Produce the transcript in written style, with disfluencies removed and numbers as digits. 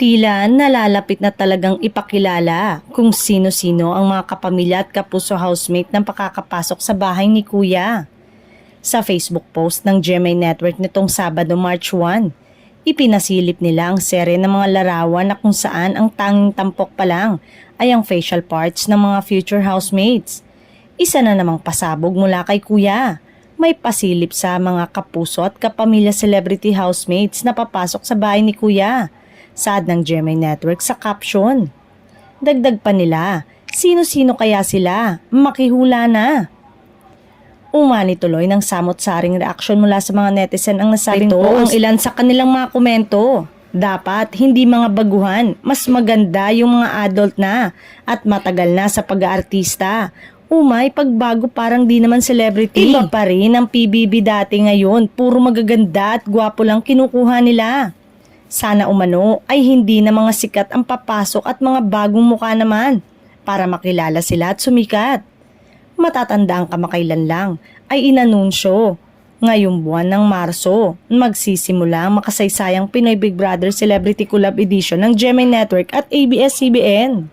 Tila nalalapit na talagang ipakilala kung sino-sino ang mga kapamilya at kapuso housemate ng pakakapasok sa bahay ni Kuya. Sa Facebook post ng GMA Network nitong Sabado, March 1, ipinasilip nila ang serye ng mga larawan na kung saan ang tanging tampok pa lang ay ang facial parts ng mga future housemates. Isa na namang pasabog mula kay Kuya. May pasilip sa mga kapuso at kapamilya celebrity housemates na papasok sa bahay ni Kuya. Saad ng GMA Network sa caption. Dagdag pa nila, sino-sino kaya sila? Makihula na. Umani tuloy ng samot-saring reaksyon mula sa mga netizen ang nasabing Ito ang ilan sa kanilang mga komento. Dapat hindi mga baguhan, mas maganda yung mga adult na at matagal na sa pag-aartista. Umay, pagbago parang di naman celebrity. Iba pa rin ang PBB dati ngayon, puro magaganda at gwapo lang kinukuha nila. Sana umano ay hindi na mga sikat ang papasok at mga bagong mukha naman para makilala sila at sumikat. Matatanda ang kamakailan lang ay inanunsyo. Ngayong buwan ng Marso, magsisimula ang makasaysayang Pinoy Big Brother Celebrity Collab Edition ng GMA Network at ABS-CBN.